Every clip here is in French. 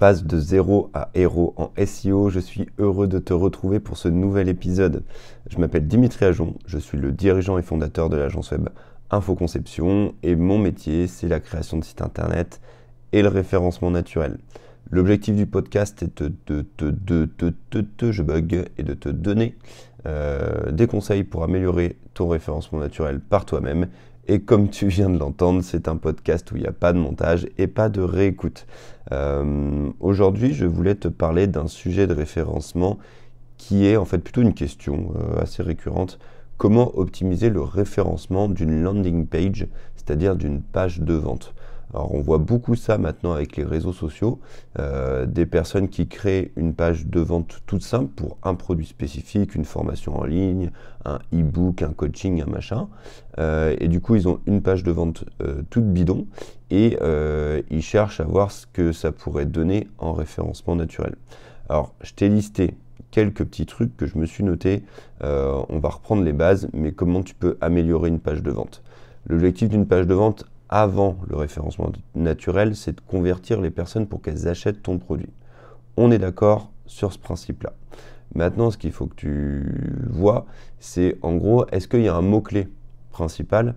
passe de zéro à héros en SEO. Je suis heureux de te retrouver pour ce nouvel épisode. Je m'appelle Dimitri Ajon, je suis le dirigeant et fondateur de l'agence web Infoconception et mon métier, c'est la création de sites internet et le référencement naturel. L'objectif du podcast est de te donner des conseils pour améliorer ton référencement naturel par toi-même. Et comme tu viens de l'entendre, c'est un podcast où il n'y a pas de montage et pas de réécoute. Aujourd'hui, je voulais te parler d'un sujet de référencement qui est en fait plutôt une question assez récurrente. Comment optimiser le référencement d'une landing page, c'est-à-dire d'une page de vente? Alors on voit beaucoup ça maintenant avec les réseaux sociaux, des personnes qui créent une page de vente toute simple pour un produit spécifique, une formation en ligne, un e-book, un coaching, un machin, et du coup ils ont une page de vente toute bidon et ils cherchent à voir ce que ça pourrait donner en référencement naturel. Alors je t'ai listé quelques petits trucs que je me suis noté, on va reprendre les bases, mais comment tu peux améliorer une page de vente. L'objectif d'une page de vente avant le référencement naturel, c'est de convertir les personnes pour qu'elles achètent ton produit. On est d'accord sur ce principe-là. Maintenant, ce qu'il faut que tu vois, c'est en gros, est-ce qu'il y a un mot-clé principal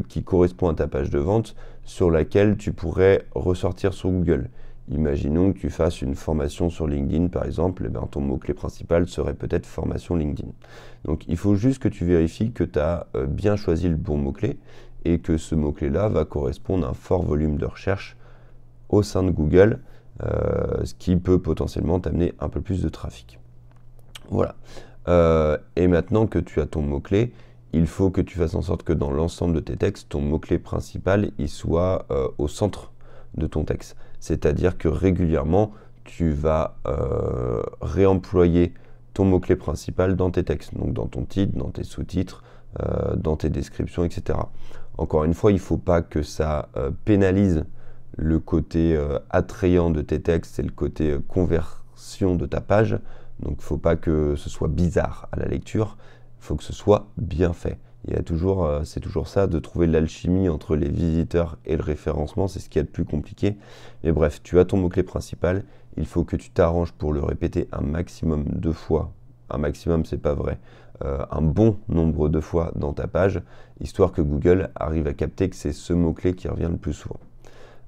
qui correspond à ta page de vente sur laquelle tu pourrais ressortir sur Google. Imaginons que tu fasses une formation sur LinkedIn, par exemple, et bien, ton mot-clé principal serait peut-être formation LinkedIn. Donc, il faut juste que tu vérifies que tu as bien choisi le bon mot-clé et que ce mot-clé-là va correspondre à un fort volume de recherche au sein de Google, ce qui peut potentiellement t'amener un peu plus de trafic. Voilà. Et maintenant que tu as ton mot-clé, il faut que tu fasses en sorte que dans l'ensemble de tes textes, ton mot-clé principal il soit au centre de ton texte. C'est-à-dire que régulièrement, tu vas réemployer ton mot-clé principal dans tes textes, donc dans ton titre, dans tes sous-titres, dans tes descriptions, etc. Encore une fois, il ne faut pas que ça pénalise le côté attrayant de tes textes et le côté conversion de ta page. Donc, il ne faut pas que ce soit bizarre à la lecture, il faut que ce soit bien fait. Il y a toujours, c'est toujours ça, de trouver l'alchimie entre les visiteurs et le référencement, c'est ce qui est le plus compliqué. Mais bref, tu as ton mot-clé principal, il faut que tu t'arranges pour le répéter un maximum de fois. Un maximum, c'est pas vrai. Un bon nombre de fois dans ta page, histoire que Google arrive à capter que c'est ce mot-clé qui revient le plus souvent.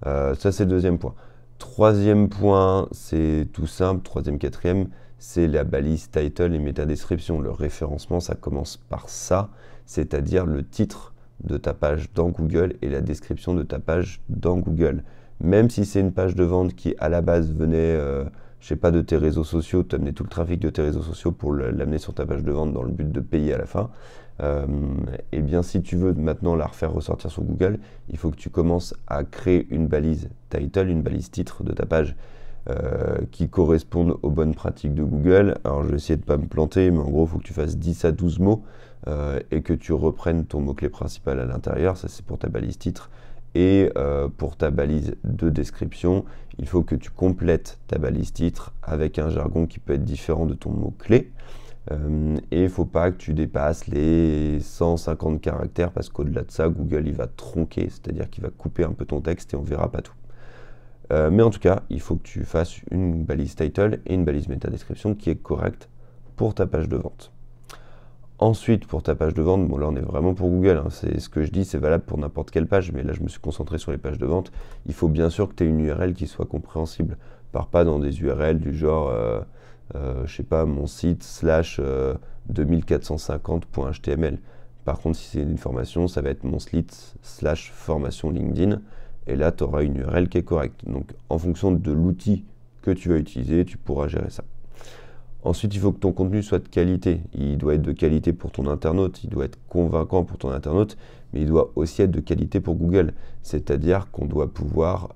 Ça, c'est le deuxième point. Troisième point, c'est tout simple. Troisième, quatrième, c'est la balise title et métadescription. Le référencement, ça commence par ça, c'est-à-dire le titre de ta page dans Google et la description de ta page dans Google. Même si c'est une page de vente qui, à la base, venait... je sais pas, de tes réseaux sociaux, tu amener tout le trafic de tes réseaux sociaux pour l'amener sur ta page de vente dans le but de payer à la fin. Et bien, si tu veux maintenant la refaire ressortir sur Google, il faut que tu commences à créer une balise title, une balise titre de ta page qui corresponde aux bonnes pratiques de Google. Alors, je vais essayer de ne pas me planter, mais en gros, il faut que tu fasses 10 à 12 mots et que tu reprennes ton mot-clé principal à l'intérieur. Ça, c'est pour ta balise titre. Et pour ta balise de description, il faut que tu complètes ta balise titre avec un jargon qui peut être différent de ton mot-clé. Et il ne faut pas que tu dépasses les 150 caractères parce qu'au-delà de ça, Google il va tronquer, c'est-à-dire qu'il va couper un peu ton texte et on ne verra pas tout. Mais en tout cas, il faut que tu fasses une balise title et une balise métadescription qui est correcte pour ta page de vente. Ensuite, pour ta page de vente, bon là on est vraiment pour Google, hein, c'est ce que je dis, c'est valable pour n'importe quelle page, mais là je me suis concentré sur les pages de vente. Il faut bien sûr que tu aies une URL qui soit compréhensible. Pars pas dans des URL du genre, je sais pas, mon site / 2450.html. Par contre, si c'est une formation, ça va être mon site / formation LinkedIn, et là tu auras une URL qui est correcte. Donc en fonction de l'outil que tu vas utiliser, tu pourras gérer ça. Ensuite, il faut que ton contenu soit de qualité. Il doit être de qualité pour ton internaute, il doit être convaincant pour ton internaute, mais il doit aussi être de qualité pour Google. C'est-à-dire qu'on doit pouvoir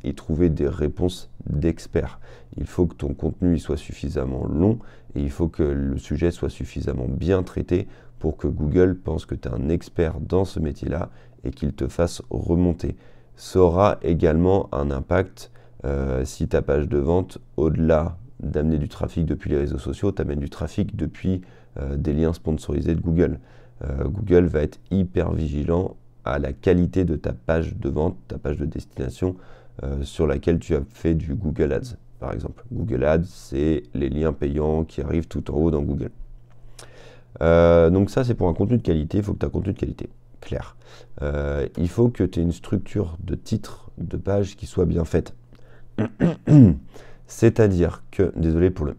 y trouver des réponses d'experts. Il faut que ton contenu soit suffisamment long et il faut que le sujet soit suffisamment bien traité pour que Google pense que tu es un expert dans ce métier-là et qu'il te fasse remonter. Ça aura également un impact si ta page de vente, au-delà d'amener du trafic depuis les réseaux sociaux, tu amènes du trafic depuis des liens sponsorisés de Google. Google va être hyper vigilant à la qualité de ta page de vente, ta page de destination, sur laquelle tu as fait du Google Ads, par exemple. Google Ads, c'est les liens payants qui arrivent tout en haut dans Google. Donc ça, c'est pour un contenu de qualité. Il faut que tu aies un contenu de qualité, clair. Il faut que tu aies une structure de titre, de page qui soit bien faite. C'est-à-dire que, désolé pour le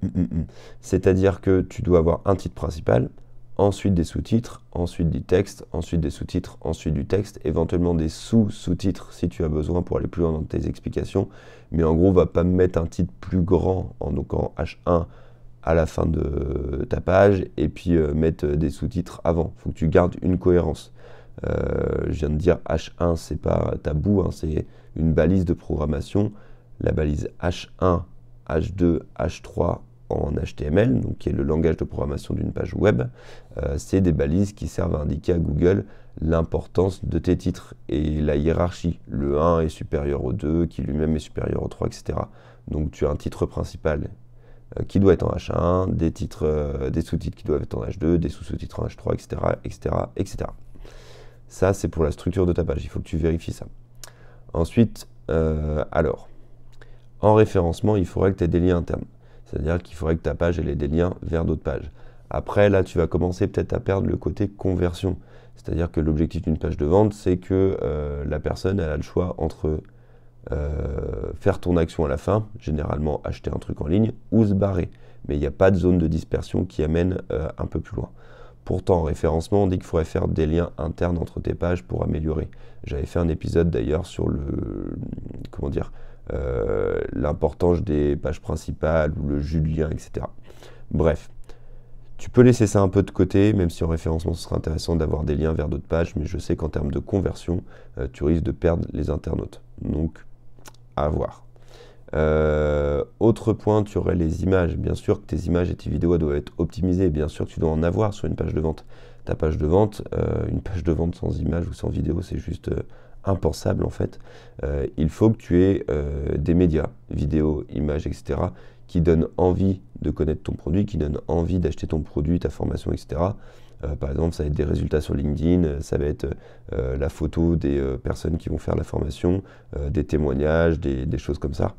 c'est-à-dire que tu dois avoir un titre principal, ensuite des sous-titres, ensuite du texte, ensuite des sous-titres, ensuite du texte, éventuellement des sous-sous-titres si tu as besoin pour aller plus loin dans tes explications. Mais en gros, on va pas mettre un titre plus grand, donc en H1 à la fin de ta page, et puis mettre des sous-titres avant. Il faut que tu gardes une cohérence. Je viens de dire H1, c'est pas tabou, hein, c'est une balise de programmation. La balise H1, H2, H3 en HTML, donc qui est le langage de programmation d'une page web, c'est des balises qui servent à indiquer à Google l'importance de tes titres et la hiérarchie. Le 1 est supérieur au 2, qui lui-même est supérieur au 3, etc. Donc tu as un titre principal qui doit être en H1, des titres, des sous-titres qui doivent être en H2, des sous-sous-titres en H3, etc., etc., etc. Ça, c'est pour la structure de ta page. Il faut que tu vérifies ça. Ensuite, alors, en référencement, il faudrait que tu aies des liens internes. C'est-à-dire qu'il faudrait que ta page ait des liens vers d'autres pages. Après, là, tu vas commencer peut-être à perdre le côté conversion. C'est-à-dire que l'objectif d'une page de vente, c'est que la personne elle a le choix entre faire ton action à la fin, généralement acheter un truc en ligne, ou se barrer. Mais il n'y a pas de zone de dispersion qui amène un peu plus loin. Pourtant, en référencement, on dit qu'il faudrait faire des liens internes entre tes pages pour améliorer. J'avais fait un épisode d'ailleurs sur l'importance des pages principales ou le jus de lien, etc. Bref, tu peux laisser ça un peu de côté, même si en référencement, ce serait intéressant d'avoir des liens vers d'autres pages, mais je sais qu'en termes de conversion, tu risques de perdre les internautes. Donc, à voir. Autre point, tu aurais les images. Bien sûr que tes images et tes vidéos doivent être optimisées. Bien sûr que tu dois en avoir sur une page de vente. Ta page de vente, une page de vente sans images ou sans vidéo, c'est juste impensable en fait. Il faut que tu aies des médias, vidéos, images, etc., qui donnent envie de connaître ton produit, qui donnent envie d'acheter ton produit, ta formation, etc. Par exemple, ça va être des résultats sur LinkedIn, ça va être la photo des personnes qui vont faire la formation, des témoignages, des choses comme ça.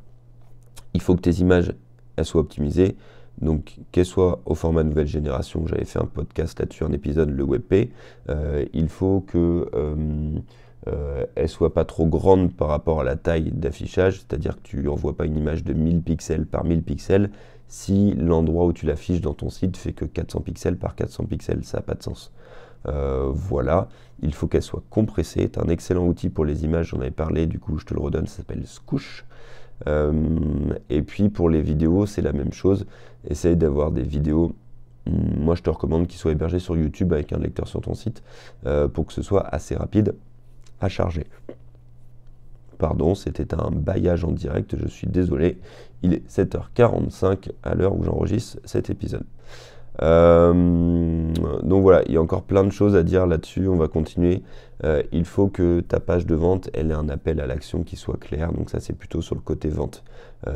Il faut que tes images elles soient optimisées, donc qu'elles soient au format nouvelle génération. J'avais fait un podcast là-dessus, un épisode, le WebP. Il faut que elles soient pas trop grandes par rapport à la taille d'affichage, c'est-à-dire que tu n'envoies pas une image de 1000 pixels par 1000 pixels si l'endroit où tu l'affiches dans ton site fait que 400 pixels par 400 pixels, ça n'a pas de sens. Voilà, il faut qu'elles soient compressées. Tu as un excellent outil pour les images, j'en avais parlé, du coup je te le redonne, ça s'appelle Scoosh. Et puis pour les vidéos, c'est la même chose. Essaye d'avoir des vidéos, moi je te recommande qu'ils soient hébergés sur YouTube avec un lecteur sur ton site pour que ce soit assez rapide à charger. Pardon, c'était un bailliage en direct, je suis désolé. Il est 7h45 à l'heure où j'enregistre cet épisode. Donc voilà, il y a encore plein de choses à dire là-dessus, on va continuer. Il faut que ta page de vente, elle ait un appel à l'action qui soit clair, donc ça c'est plutôt sur le côté vente.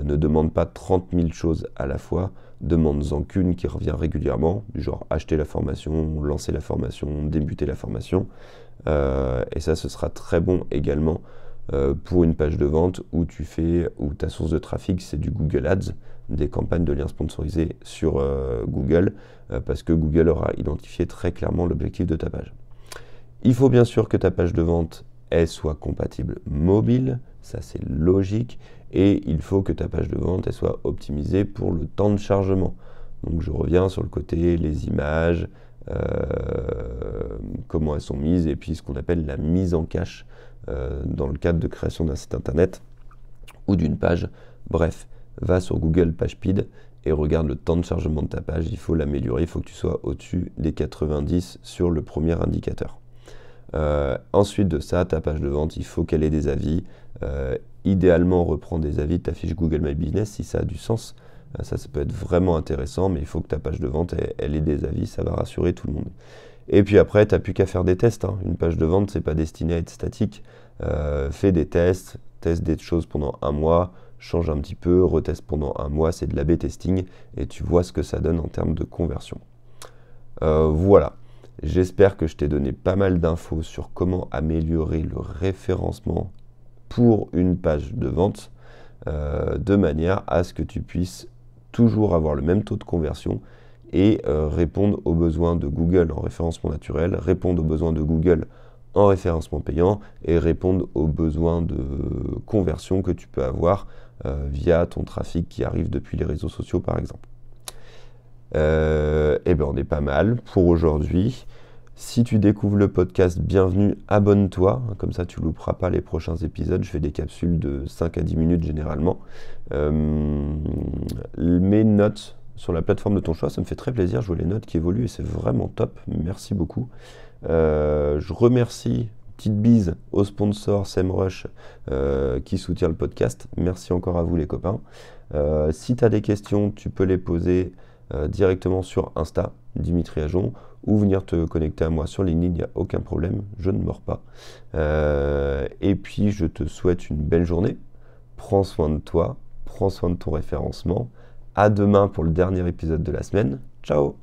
Ne demande pas 30 000 choses à la fois, demande-en qu'une qui revient régulièrement, du genre acheter la formation, lancer la formation, débuter la formation. Et ça, ce sera très bon également pour une page de vente où ta source de trafic c'est du Google Ads, des campagnes de liens sponsorisés sur Google, parce que Google aura identifié très clairement l'objectif de ta page. Il faut bien sûr que ta page de vente elle soit compatible mobile, ça c'est logique, et il faut que ta page de vente elle soit optimisée pour le temps de chargement. Donc je reviens sur le côté, les images, comment elles sont mises, et puis ce qu'on appelle la mise en cache dans le cadre de création d'un site internet ou d'une page. Bref, va sur Google PageSpeed et regarde le temps de chargement de ta page. Il faut l'améliorer, il faut que tu sois au-dessus des 90 sur le premier indicateur. Ensuite de ça, ta page de vente, il faut qu'elle ait des avis. Idéalement, reprends des avis de ta fiche Google My Business si ça a du sens. Ça peut être vraiment intéressant, mais il faut que ta page de vente, elle ait des avis, ça va rassurer tout le monde. Et puis après, tu n'as plus qu'à faire des tests. Hein. Une page de vente, c'est pas destiné à être statique. Fais des tests, teste des choses pendant un mois, change un petit peu, reteste pendant un mois, c'est de l'A/B testing, et tu vois ce que ça donne en termes de conversion. Voilà, j'espère que je t'ai donné pas mal d'infos sur comment améliorer le référencement pour une page de vente de manière à ce que tu puisses toujours avoir le même taux de conversion et répondre aux besoins de Google en référencement naturel, répondre aux besoins de Google en référencement payant et répondre aux besoins de conversion que tu peux avoir via ton trafic qui arrive depuis les réseaux sociaux par exemple. Et bien on est pas mal pour aujourd'hui. Si tu découvres le podcast, bienvenue, abonne-toi, comme ça tu ne louperas pas les prochains épisodes. Je fais des capsules de 5 à 10 minutes généralement. Mes notes sur la plateforme de ton choix, ça me fait très plaisir, je vois les notes qui évoluent et c'est vraiment top, merci beaucoup. Je remercie, petite bise au sponsor SEMrush qui soutient le podcast, merci encore à vous les copains. Si tu as des questions, tu peux les poser directement sur Insta, Dimitri Ajon, ou venir te connecter à moi sur LinkedIn, il n'y a aucun problème, je ne mords pas. Et puis je te souhaite une belle journée, prends soin de toi, prends soin de ton référencement. À demain pour le dernier épisode de la semaine. Ciao!